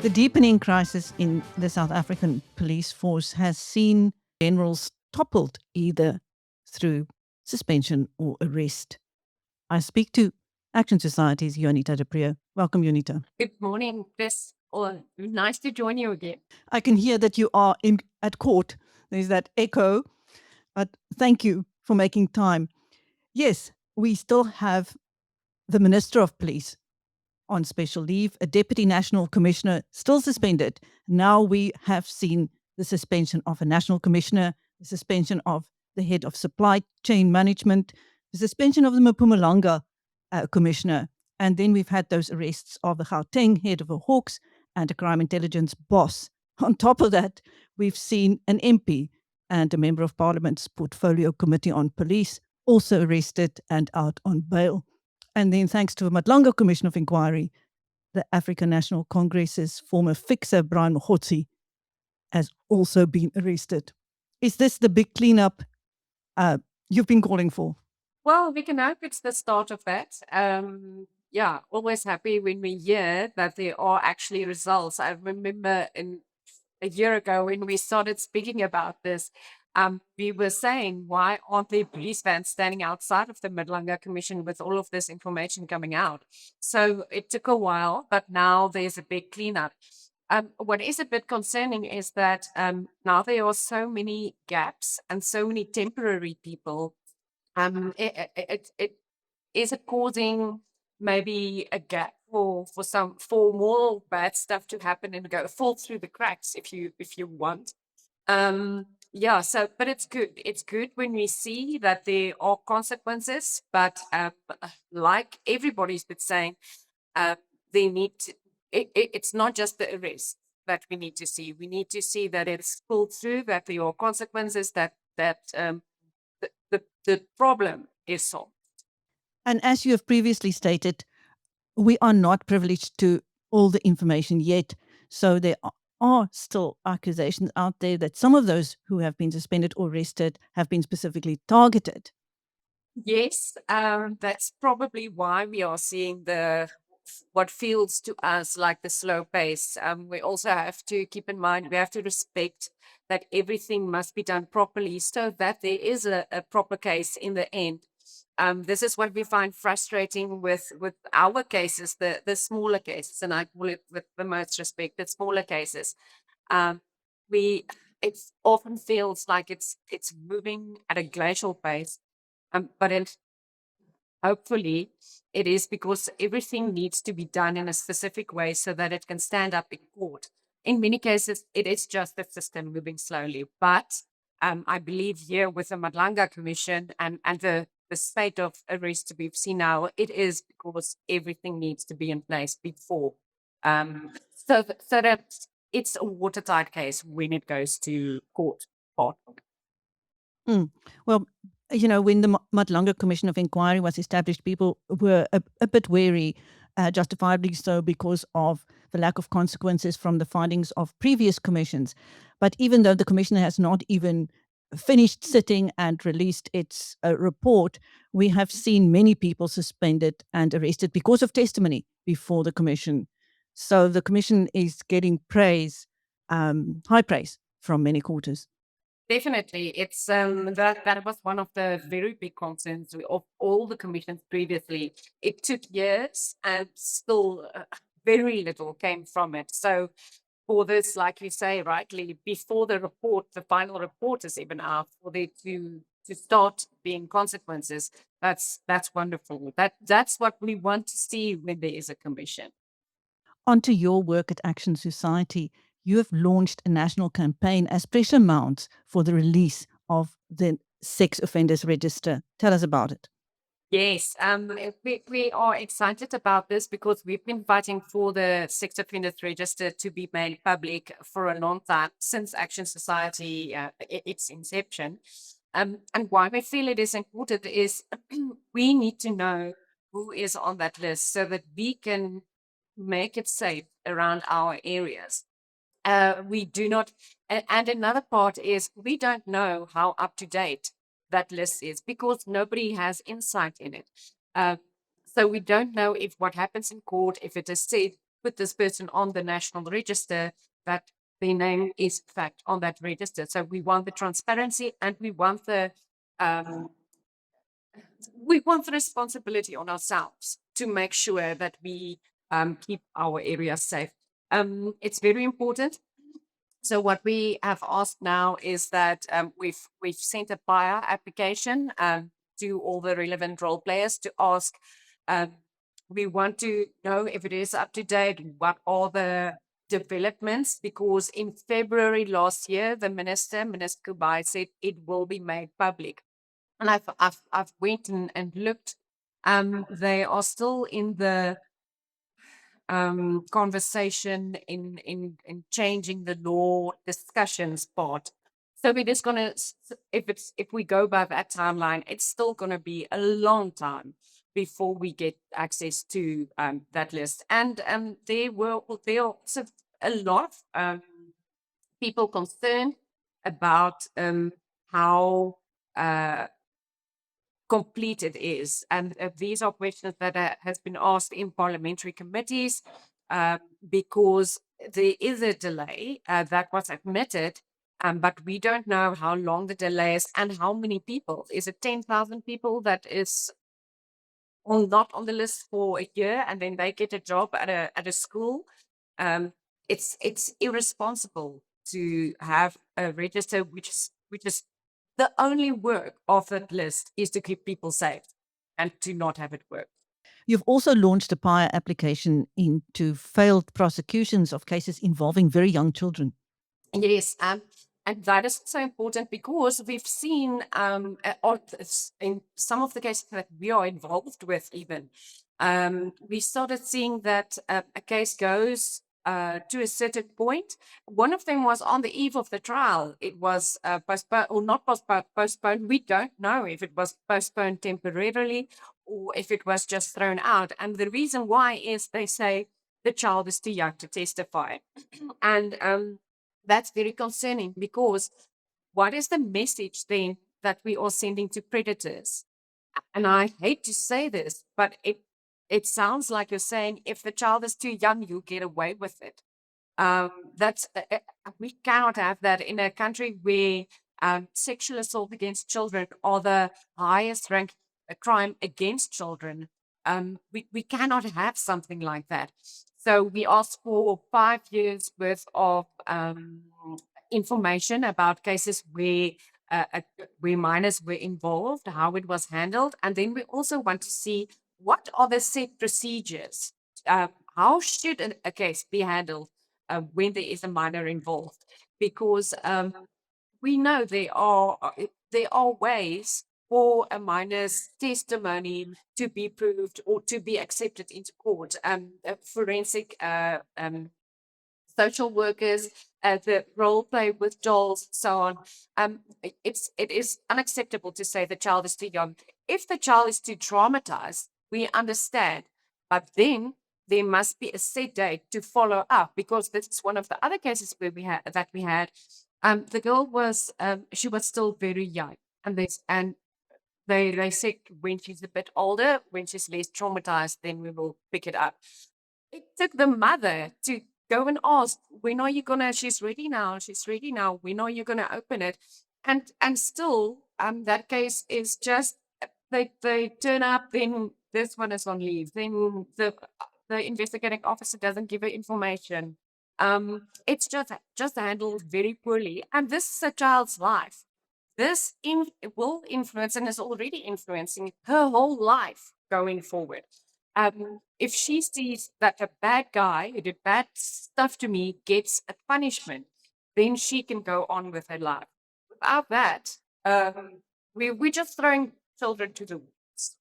The deepening crisis in the South African police force has seen generals toppled either through suspension or arrest. I speak to Action Society's Juanita du Preez. Welcome, Juanita. Good morning, Chris. Nice to join you again. I can hear that you are at court. There's that echo, but thank you for making time. Yes, we still have the Minister of Police on special leave, a Deputy National Commissioner still suspended. Now we have seen the suspension of a National Commissioner, the suspension of the Head of Supply Chain Management, the suspension of the Mpumalanga Commissioner, and then we've had those arrests of the Gauteng Head of the Hawks and a crime intelligence boss. On top of that, we've seen an MP and a Member of Parliament's Portfolio Committee on Police also arrested and out on bail. And then thanks to a Mpumalanga Commission of Inquiry, the African National Congress's former fixer, Brian Mogotsi, has also been arrested. Is this the big cleanup you've been calling for? Well, we can hope it's the start of that. Always happy when we hear that there are actually results. I remember a year ago when we started speaking about this, we were saying, why aren't there police vans standing outside of the Mpumalanga Commission with all of this information coming out? So it took a while, but now there's a big cleanup. What is a bit concerning is that now there are so many gaps and so many temporary people. It is causing maybe a gap for more bad stuff to happen and fall through the cracks if you want. But it's good. It's good when we see that there are consequences, but like everybody's been saying, it's not just the arrest that we need to see. We need to see that it's pulled through, that there are consequences, that the problem is solved. And as you have previously stated, we are not privileged to all the information yet. So there are still accusations out there that some of those who have been suspended or arrested have been specifically targeted. Yes, that's probably why we are seeing what feels to us like the slow pace. We also have to keep in mind, we have to respect that everything must be done properly so that there is a proper case in the end. This is what we find frustrating with our cases, the smaller cases, and I call it with the most respect, the smaller cases. It often feels like it's moving at a glacial pace, but hopefully it is because everything needs to be done in a specific way so that it can stand up in court. In many cases, it is just the system moving slowly. But I believe here with the Mpumalanga Commission and the state of arrest we've seen now, it is because everything needs to be in place before. So that it's a watertight case when it goes to court. Well, when the Mpumalanga Commission of Inquiry was established, people were a bit wary, justifiably so, because of the lack of consequences from the findings of previous commissions. But even though the commissioner has not even finished sitting and released its report, we have seen many people suspended and arrested because of testimony before the commission. So the commission is getting praise, high praise from many quarters. Definitely. It's that was one of the very big concerns of all the commissions previously. It took years and still very little came from it. So for this, like you say rightly, before the final report is even out, for there to start being consequences, that's wonderful. That's what we want to see when there is a commission. On to your work at Action Society. You have launched a national campaign as pressure mounts for the release of the sex offenders register. Tell us about it. Yes, we are excited about this because we've been fighting for the sex offenders register to be made public for a long time, since Action Society, its inception. And why we feel it is important is we need to know who is on that list so that we can make it safe around our areas. We do not, and another part is we don't know how up to date that list is, because nobody has insight in it. So we don't know if what happens in court, if it is said, put this person on the national register, that their name is in fact on that register. So we want the transparency, and we want the responsibility on ourselves to make sure that we keep our area safe. It's very important. So what we have asked now is that we've sent a PAIA application to all the relevant role players to ask. We want to know if it is up to date, what are the developments, because in February last year, the Minister Kubai, said it will be made public. And I've went and looked. They are still in the conversation in changing the law discussions part. So we're just gonna, if we go by that timeline, it's still gonna be a long time before we get access to that list. And there are also a lot of people concerned about how complete it is. And these are questions that has been asked in parliamentary committees, because there is a delay that was admitted, but we don't know how long the delay is and how many people. Is it 10,000 people that is not on the list for a year, and then they get a job at a school? It's irresponsible to have a register which is the only work of that list is to keep people safe and to not have it work. You've also launched a PAIA application into failed prosecutions of cases involving very young children. Yes, and that is so important because we've seen in some of the cases that we are involved with, even we started seeing that a case goes to a certain point. One of them was on the eve of the trial. It was postponed or not postponed. We don't know if it was postponed temporarily or if it was just thrown out. And the reason why is they say the child is too young to testify. And that's very concerning, because what is the message then that we are sending to predators? And I hate to say this, but it sounds like you're saying if the child is too young, you'll get away with it. We cannot have that in a country where sexual assault against children are the highest ranked crime against children. We cannot have something like that. So we asked for 5 years worth of information about cases where minors were involved, how it was handled, and then we also want to see what are the set procedures. How should a case be handled when there is a minor involved? Because we know there are ways for a minor's testimony to be proved or to be accepted into court. Forensic social workers, the role play with dolls, so on. It is unacceptable to say the child is too young. If the child is too traumatized, we understand, but then there must be a set date to follow up, because this is one of the other cases where we had. The girl was she was still very young, and they said when she's a bit older, when she's less traumatized, then we will pick it up. It took the mother to go and ask, when are you gonna, she's ready now, when are you gonna open it? And still, that case is just, they turn up, then this one is on leave, then the investigating officer doesn't give her information. It's just handled very poorly. And this is a child's life. This will influence and is already influencing her whole life going forward. If she sees that a bad guy who did bad stuff to me gets a punishment, then she can go on with her life. Without that, we're just throwing children to the wolves.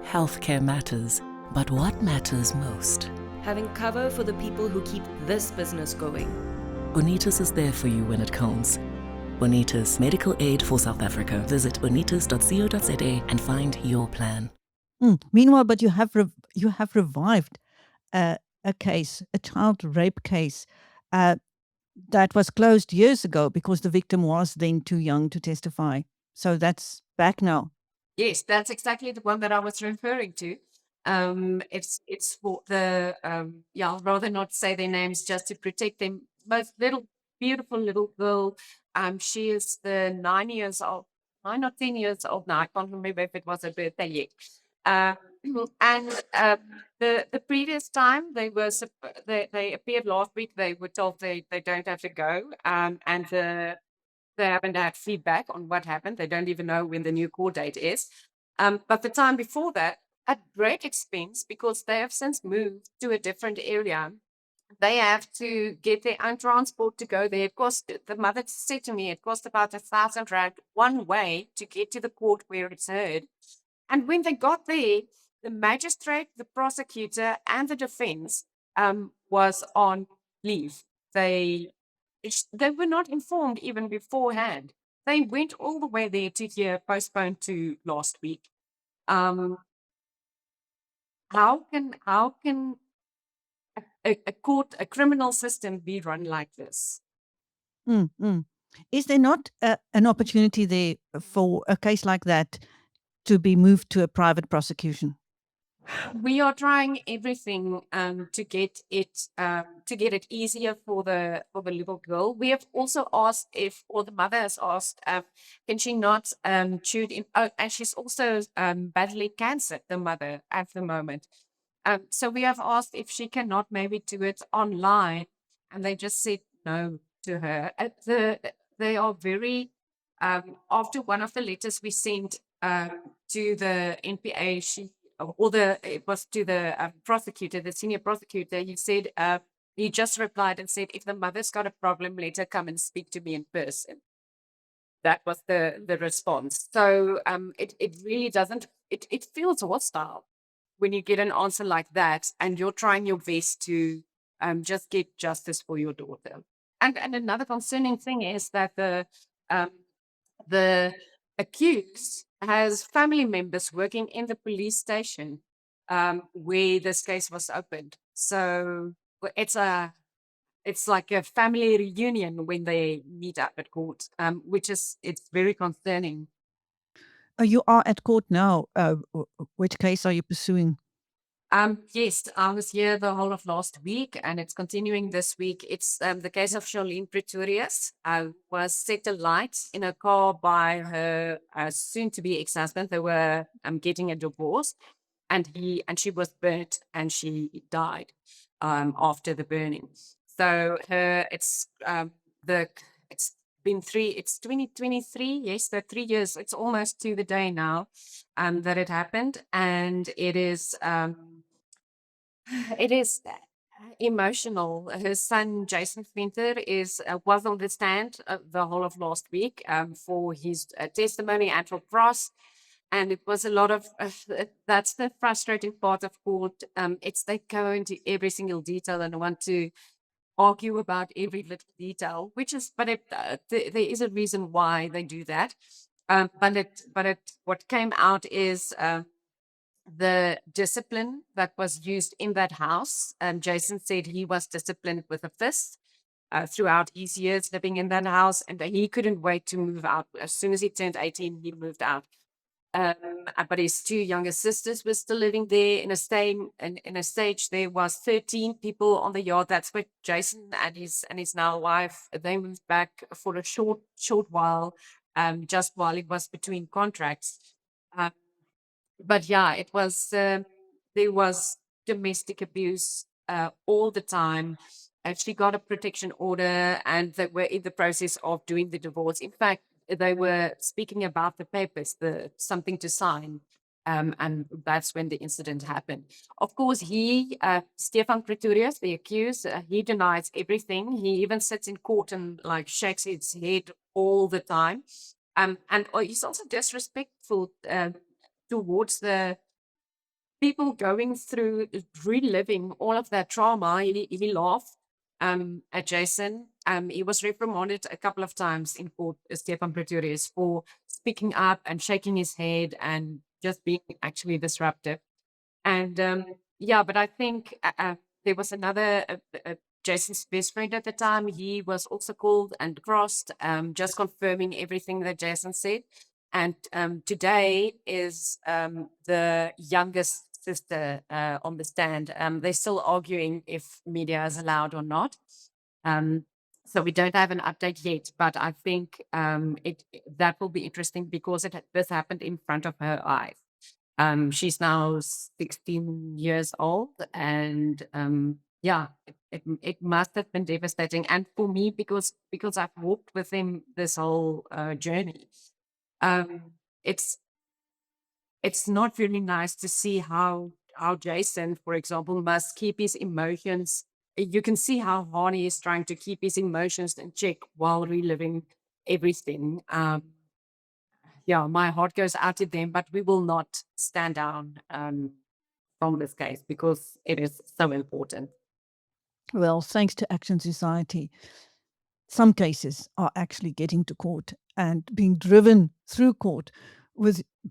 Healthcare matters, but what matters most? Having cover for the people who keep this business going. Unitas is there for you when it counts. Unitas, medical aid for South Africa. Visit unitas.co.za and find your plan. Meanwhile, but you have revived a case, a child rape case that was closed years ago because the victim was then too young to testify. So that's back now. Yes, that's exactly the one that I was referring to. It's for the yeah, I'll rather not say their names just to protect them. Most little beautiful little girl. She is the 9 years old, 9 or 10 years old now. I can't remember if it was her birthday yet. Um, and the previous time they appeared last week. They were told they don't have to go. And they haven't had feedback on what happened. They don't even know when the new court date is. But the time before that, at great expense, because they have since moved to a different area, they have to get their own transport to go there. It cost, the mother said to me, it cost about 1,000 rand one way to get to the court where it's heard. And when they got there, the magistrate, the prosecutor, and the defense was on leave. They were not informed even beforehand. They went all the way there to hear postponed to last week. How can a court, a criminal system be run like this? Is there not an opportunity there for a case like that to be moved to a private prosecution? We are trying everything to get it easier for the little girl. We have also asked if, or the mother has asked, can she not tune in? Oh, and she's also battling cancer, the mother, at the moment. So we have asked if she cannot maybe do it online, and they just said no to her. They are very after one of the letters we sent to the NPA, it was to the prosecutor, the senior prosecutor. He said he just replied and said, if the mother's got a problem, let her come and speak to me in person. That was the response. So it really doesn't. It feels hostile when you get an answer like that, and you're trying your best to just get justice for your daughter. And another concerning thing is that the accused has family members working in the police station where this case was opened. So it's like a family reunion when they meet up at court, it's very concerning. You are at court now. Which case are you pursuing? Yes, I was here the whole of last week, and it's continuing this week. It's the case of Charlene Pretorius. Was set alight in a car by her soon-to-be ex-husband. They were getting a divorce, and she was burnt, and she died after the burning. So it's 2023. Yes, the 3 years. It's almost to the day now that it happened, and it is. It is emotional. Her son, Jason Venter, was on the stand the whole of last week for his testimony and for cross. And it was a lot of, that's the frustrating part of court. They go into every single detail and want to argue about every little detail, there is a reason why they do that. What came out is, the discipline that was used in that house. Jason said he was disciplined with a fist throughout his years living in that house, and he couldn't wait to move out. As soon as he turned 18, he moved out. But his two younger sisters were still living there. In a stage, there was 13 people on the yard. That's where Jason and his now wife, they moved back for a short while, just while it was between contracts. But yeah, it was there was domestic abuse all the time. She got a protection order, and they were in the process of doing the divorce. In fact, they were speaking about the papers, something to sign, and that's when the incident happened. Of course, Stephan Pretorius, the accused, he denies everything. He even sits in court and like shakes his head all the time, and he's also disrespectful towards the people going through reliving all of that trauma. He laughed at Jason. He was reprimanded a couple of times in court, Stephan Pretorius, for speaking up and shaking his head and just being actually disruptive. And but I think there was another Jason's best friend at the time. He was also called and crossed, just confirming everything that Jason said. And today is the youngest sister on the stand. They're still arguing if media is allowed or not. So we don't have an update yet, but I think that will be interesting because this happened in front of her eyes. She's now 16 years old, and it must have been devastating. And for me, because I've walked with him this whole journey, it's not really nice to see how Jason, for example, must keep his emotions. You can see how hard he is trying to keep his emotions in check while reliving everything. My heart goes out to them, but we will not stand down from this case because it is so important. Well, thanks to Action Society, some cases are actually getting to court and being driven through court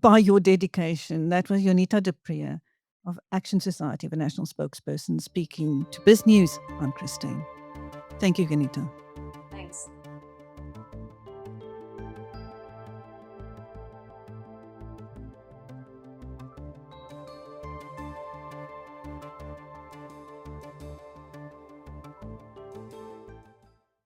by your dedication. That was Juanita du Preez of Action Society, the national spokesperson, speaking to BizNews. I'm Chris Steyn. Thank you, Juanita.